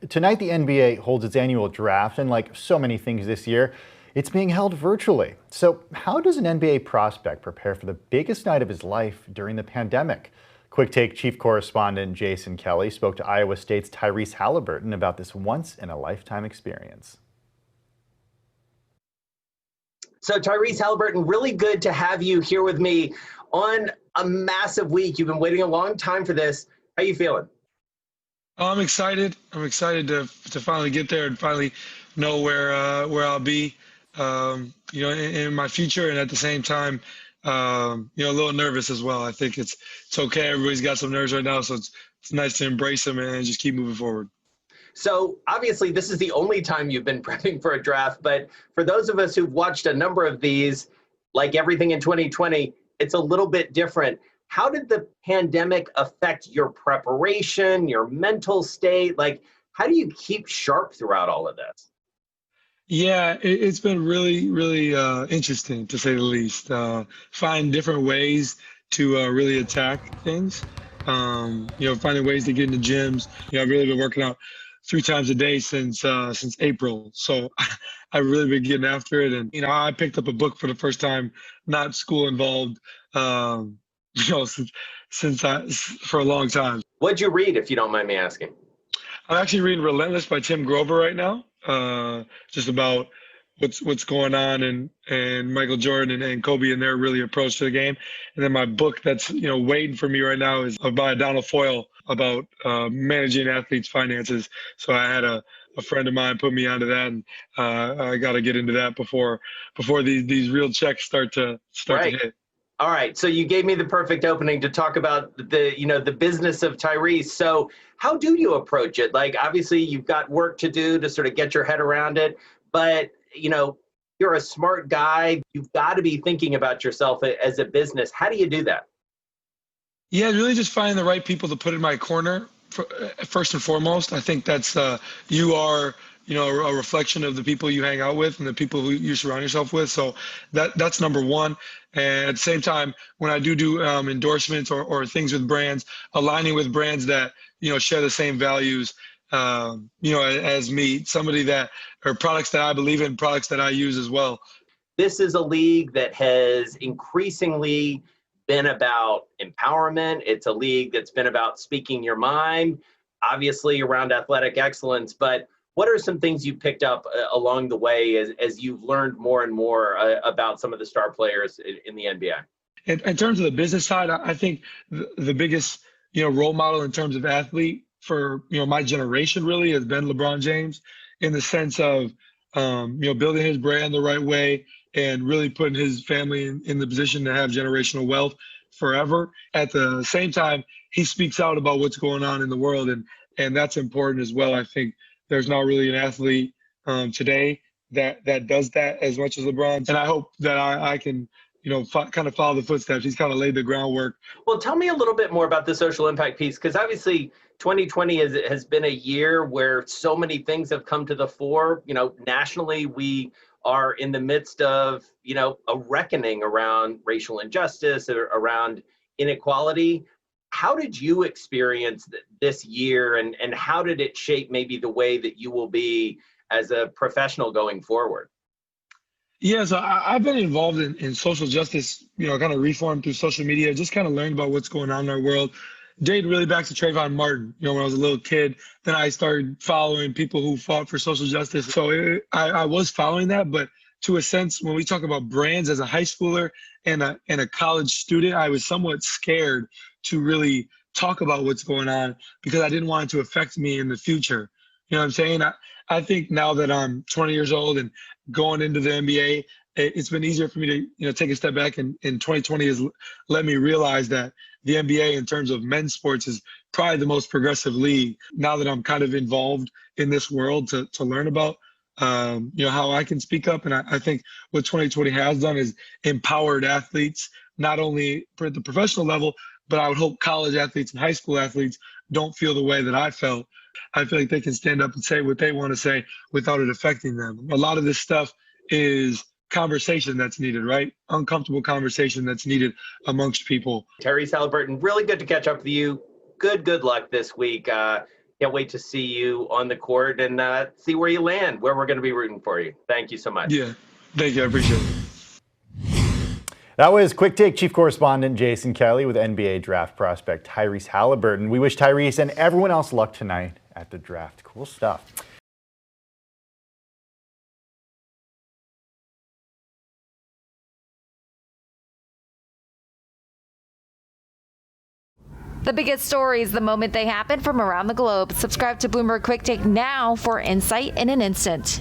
Tonight, the NBA holds its annual draft, and like so many things this year, it's being held virtually. So, how does an NBA prospect prepare for the biggest night of his life during the pandemic? Quicktake chief correspondent Jason Kelly spoke to Iowa State's Tyrese Haliburton about this once-in-a-lifetime experience. So Tyrese Haliburton, really good to have you here with me on a massive week. You've been waiting a long time for this. How you feeling? I'm excited. I'm excited to finally get there and finally know where I'll be, in my future, and at the same time, a little nervous as well. I think it's okay. Everybody's got some nerves right now, so it's nice to embrace them and just keep moving forward. So obviously this is the only time you've been prepping for a draft, but for those of us who've watched a number of these, like everything in 2020, it's a little bit different. How did the pandemic affect your preparation, your mental state? Like, how do you keep sharp throughout all of this? Yeah, it's been really, really interesting to say the least. Find different ways to really attack things. Finding ways to get into gyms. I've really been working out 3 times a day since April. So I've really been getting after it. And, I picked up a book for the first time, not school involved, for a long time. What'd you read, if you don't mind me asking? I'm actually reading Relentless by Tim Grover right now, just about what's going on and Michael Jordan and Kobe and their really approach to the game. And then my book that's waiting for me right now is by Donald Foyle about managing athletes' finances. So I had a friend of mine put me onto that, and I got to get into that before these real checks start to hit. All right, so you gave me the perfect opening to talk about the business of Tyrese. So how do you approach it? Like, obviously you've got work to do to sort of get your head around it, but you're a smart guy. You've got to be thinking about yourself as a business. How do you do that? Yeah, really just finding the right people to put in my corner first and foremost. I think that's you are a reflection of the people you hang out with and the people who you surround yourself with. So that's number one. And at the same time, when I do endorsements or things with brands, aligning with brands that share the same values, as me, somebody that or products that I believe in, products that I use as well. This is a league that has increasingly been about empowerment. It's a league that's been about speaking your mind, obviously around athletic excellence. But what are some things you picked up along the way as you've learned more and more about some of the star players in the NBA? In terms of the business side, I think the biggest role model in terms of athlete for my generation really has been LeBron James, in the sense of building his brand the right way and really putting his family in the position to have generational wealth forever. At the same time, he speaks out about what's going on in the world, and that's important as well. I think there's not really an athlete today that does that as much as LeBron, and I hope that I can kind of follow the footsteps. He's kind of laid the groundwork. Well, tell me a little bit more about the social impact piece, because obviously 2020 has been a year where so many things have come to the fore. Nationally, we are in the midst of, a reckoning around racial injustice, or around inequality. How did you experience this year, and how did it shape maybe the way that you will be as a professional going forward? Yeah, so I've been involved in social justice, kind of reform through social media, just kind of learned about what's going on in our world. Dated really back to Trayvon Martin, when I was a little kid. Then I started following people who fought for social justice. So I was following that, but to a sense, when we talk about brands as a high schooler and a college student, I was somewhat scared to really talk about what's going on because I didn't want it to affect me in the future. You know what I'm saying? I think now that I'm 20 years old and going into the NBA, it's been easier for me to take a step back, and 2020 has let me realize that the NBA in terms of men's sports is probably the most progressive league. Now that I'm kind of involved in this world to learn about how I can speak up. And I think what 2020 has done is empowered athletes, not only at the professional level, but I would hope college athletes and high school athletes don't feel the way that I felt. I feel like they can stand up and say what they want to say without it affecting them. A lot of this stuff is conversation that's needed, right? Uncomfortable conversation that's needed amongst people. Tyrese Haliburton, really good to catch up with you. Good luck this week. Can't wait to see you on the court and see where you land, where we're going to be rooting for you. Thank you so much. Yeah, thank you. I appreciate it. That was Quick Take Chief Correspondent Jason Kelly with NBA draft prospect Tyrese Haliburton. We wish Tyrese and everyone else luck tonight at the draft. Cool stuff. The biggest stories the moment they happen from around the globe. Subscribe to Bloomberg Quicktake now for insight in an instant.